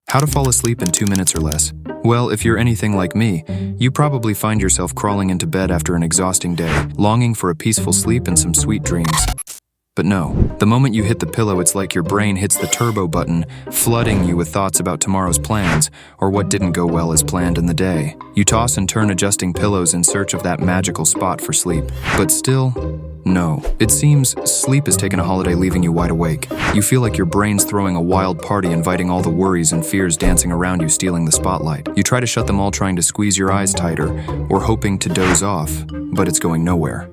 How to fall asleep in 2 minutes or less. Well, if you're anything like me, you probably find yourself crawling into bed after an exhausting day, longing for a peaceful sleep and some sweet dreams. But no, the moment you hit the pillow, it's like your brain hits the turbo button, flooding you with thoughts about tomorrow's plans, or what didn't go well as planned in the day. You toss and turn adjusting pillows in search of that magical spot for sleep. But still, no. It seems sleep has taken a holiday, leaving you wide awake. You feel like your brain's throwing a wild party, inviting all the worries and fears dancing around you, stealing the spotlight. You try to shut them all, trying to squeeze your eyes tighter, or hoping to doze off, but it's going nowhere.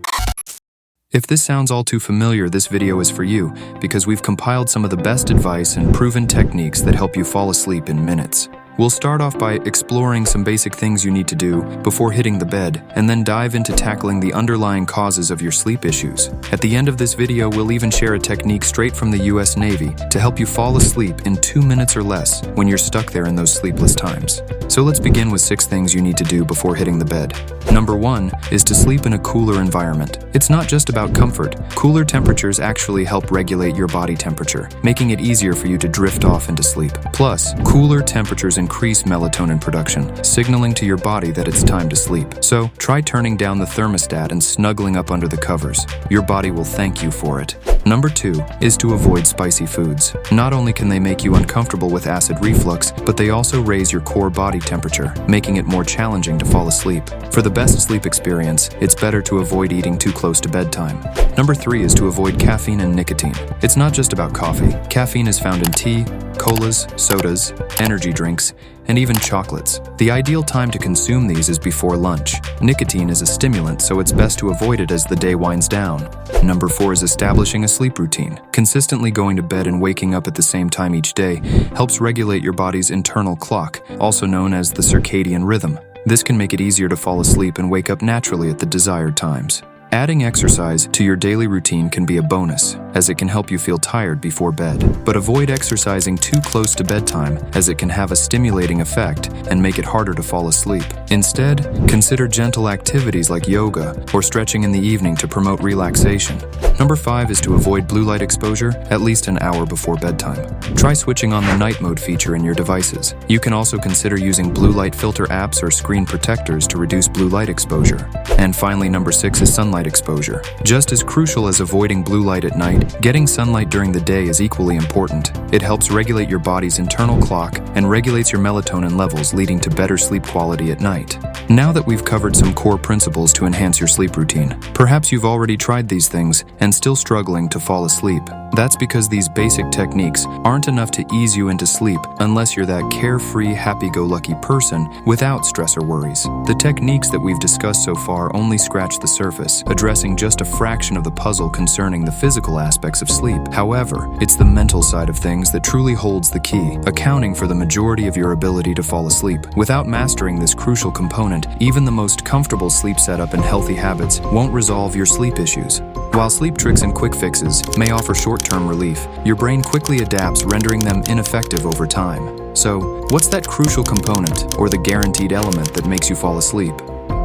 If this sounds all too familiar, this video is for you, because we've compiled some of the best advice and proven techniques that help you fall asleep in minutes. We'll start off by exploring some basic things you need to do before hitting the bed, and then dive into tackling the underlying causes of your sleep issues. At the end of this video, we'll even share a technique straight from the US Navy to help you fall asleep in 2 minutes or less when you're stuck there in those sleepless times. So let's begin with 6 things you need to do before hitting the bed. Number 1 is to sleep in a cooler environment. It's not just about comfort. Cooler temperatures actually help regulate your body temperature, making it easier for you to drift off into sleep. Plus, cooler temperatures increase melatonin production, signaling to your body that it's time to sleep. So, try turning down the thermostat and snuggling up under the covers. Your body will thank you for it. Number 2 is to avoid spicy foods. Not only can they make you uncomfortable with acid reflux, but they also raise your core body temperature, making it more challenging to fall asleep. For the best sleep experience, it's better to avoid eating too close to bedtime. Number 3 is to avoid caffeine and nicotine. It's not just about coffee. Caffeine is found in tea, colas, sodas, energy drinks, and even chocolates. The ideal time to consume these is before lunch. Nicotine is a stimulant, so it's best to avoid it as the day winds down. Number 4 is establishing a sleep routine. Consistently going to bed and waking up at the same time each day helps regulate your body's internal clock, also known as the circadian rhythm. This can make it easier to fall asleep and wake up naturally at the desired times. Adding exercise to your daily routine can be a bonus, as it can help you feel tired before bed. But avoid exercising too close to bedtime, as it can have a stimulating effect and make it harder to fall asleep. Instead, consider gentle activities like yoga or stretching in the evening to promote relaxation. Number 5 is to avoid blue light exposure at least an hour before bedtime. Try switching on the night mode feature in your devices. You can also consider using blue light filter apps or screen protectors to reduce blue light exposure. And finally, number 6 is sunlight exposure. Just as crucial as avoiding blue light at night, getting sunlight during the day is equally important. It helps regulate your body's internal clock and regulates your melatonin levels, leading to better sleep quality at night. Now that we've covered some core principles to enhance your sleep routine, perhaps you've already tried these things and still struggling to fall asleep. That's because these basic techniques aren't enough to ease you into sleep unless you're that carefree, happy-go-lucky person without stress or worries. The techniques that we've discussed so far only scratch the surface, addressing just a fraction of the puzzle concerning the physical aspects of sleep. However, it's the mental side of things that truly holds the key, accounting for the majority of your ability to fall asleep. Without mastering this crucial component, even the most comfortable sleep setup and healthy habits won't resolve your sleep issues. While sleep tricks and quick fixes may offer short-term relief, your brain quickly adapts, rendering them ineffective over time. So, what's that crucial component, or the guaranteed element that makes you fall asleep?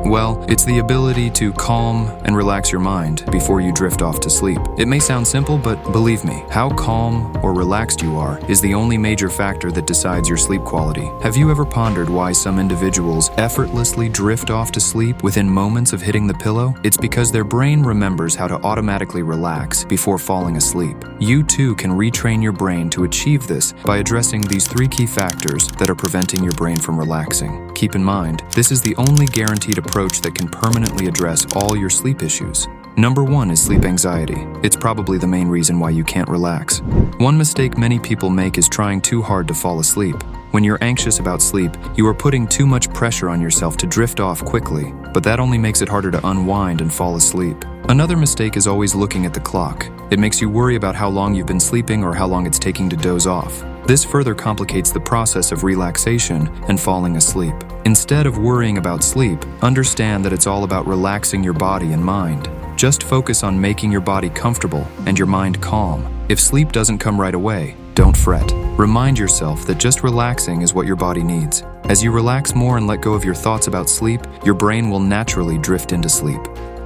Well, it's the ability to calm and relax your mind before you drift off to sleep. It may sound simple, but believe me, how calm or relaxed you are is the only major factor that decides your sleep quality. Have you ever pondered why some individuals effortlessly drift off to sleep within moments of hitting the pillow? It's because their brain remembers how to automatically relax before falling asleep. You too can retrain your brain to achieve this by addressing these 3 key factors that are preventing your brain from relaxing. Keep in mind, this is the only guaranteed approach that can permanently address all your sleep issues. Number 1 is sleep anxiety. It's probably the main reason why you can't relax. One mistake many people make is trying too hard to fall asleep. When you're anxious about sleep, you are putting too much pressure on yourself to drift off quickly, but that only makes it harder to unwind and fall asleep. Another mistake is always looking at the clock. It makes you worry about how long you've been sleeping or how long it's taking to doze off. This further complicates the process of relaxation and falling asleep. Instead of worrying about sleep, understand that it's all about relaxing your body and mind. Just focus on making your body comfortable and your mind calm. If sleep doesn't come right away, don't fret. Remind yourself that just relaxing is what your body needs. As you relax more and let go of your thoughts about sleep, your brain will naturally drift into sleep.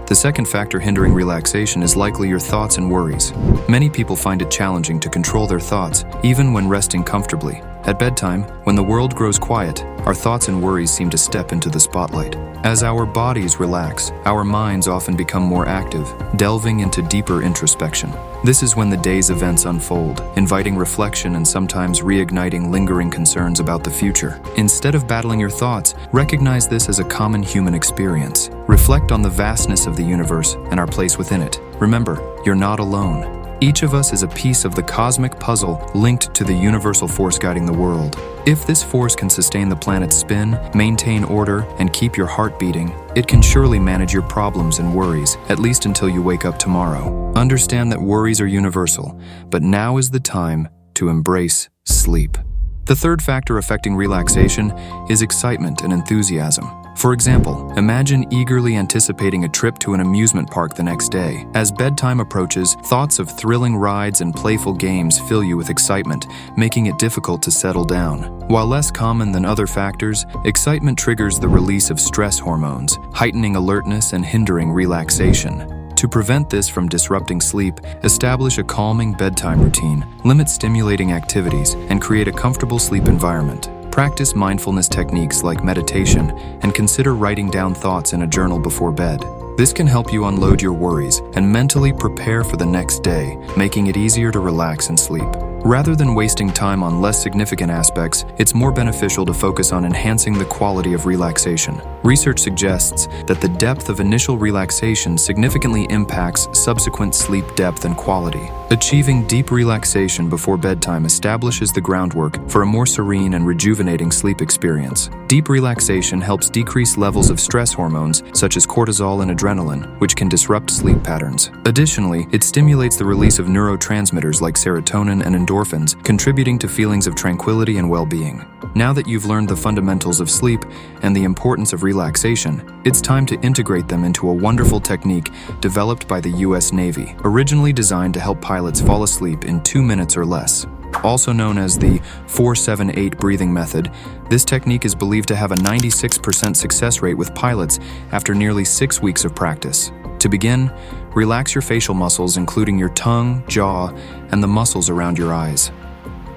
The second factor hindering relaxation is likely your thoughts and worries. Many people find it challenging to control their thoughts, even when resting comfortably. At bedtime, when the world grows quiet, our thoughts and worries seem to step into the spotlight. As our bodies relax, our minds often become more active, delving into deeper introspection. This is when the day's events unfold, inviting reflection and sometimes reigniting lingering concerns about the future. Instead of battling your thoughts, recognize this as a common human experience. Reflect on the vastness of the universe and our place within it. Remember, you're not alone. Each of us is a piece of the cosmic puzzle linked to the universal force guiding the world. If this force can sustain the planet's spin, maintain order, and keep your heart beating, it can surely manage your problems and worries, at least until you wake up tomorrow. Understand that worries are universal, but now is the time to embrace sleep. The third factor affecting relaxation is excitement and enthusiasm. For example, imagine eagerly anticipating a trip to an amusement park the next day. As bedtime approaches, thoughts of thrilling rides and playful games fill you with excitement, making it difficult to settle down. While less common than other factors, excitement triggers the release of stress hormones, heightening alertness and hindering relaxation. To prevent this from disrupting sleep, establish a calming bedtime routine, limit stimulating activities, and create a comfortable sleep environment. Practice mindfulness techniques like meditation and consider writing down thoughts in a journal before bed. This can help you unload your worries and mentally prepare for the next day, making it easier to relax and sleep. Rather than wasting time on less significant aspects, it's more beneficial to focus on enhancing the quality of relaxation. Research suggests that the depth of initial relaxation significantly impacts subsequent sleep depth and quality. Achieving deep relaxation before bedtime establishes the groundwork for a more serene and rejuvenating sleep experience. Deep relaxation helps decrease levels of stress hormones such as cortisol and adrenaline, which can disrupt sleep patterns. Additionally, it stimulates the release of neurotransmitters like serotonin and endorphins, contributing to feelings of tranquility and well-being. Now that you've learned the fundamentals of sleep and the importance of relaxation, it's time to integrate them into a wonderful technique developed by the U.S. Navy, originally designed to help pilots fall asleep in 2 minutes or less. Also known as the 4-7-8 breathing method, this technique is believed to have a 96% success rate with pilots after nearly 6 weeks of practice. To begin, relax your facial muscles, including your tongue, jaw, and the muscles around your eyes.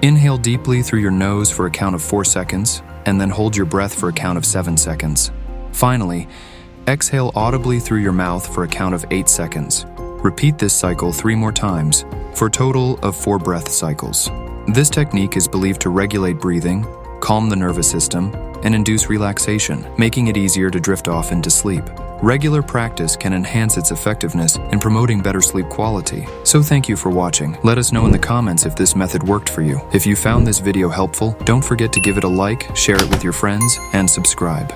Inhale deeply through your nose for a count of 4 seconds, and then hold your breath for a count of 7 seconds. Finally, exhale audibly through your mouth for a count of 8 seconds. Repeat this cycle 3 more times, for a total of 4 breath cycles. This technique is believed to regulate breathing, calm the nervous system, and induce relaxation, making it easier to drift off into sleep. Regular practice can enhance its effectiveness in promoting better sleep quality. So thank you for watching. Let us know in the comments if this method worked for you. If you found this video helpful, don't forget to give it a like, share it with your friends, and subscribe.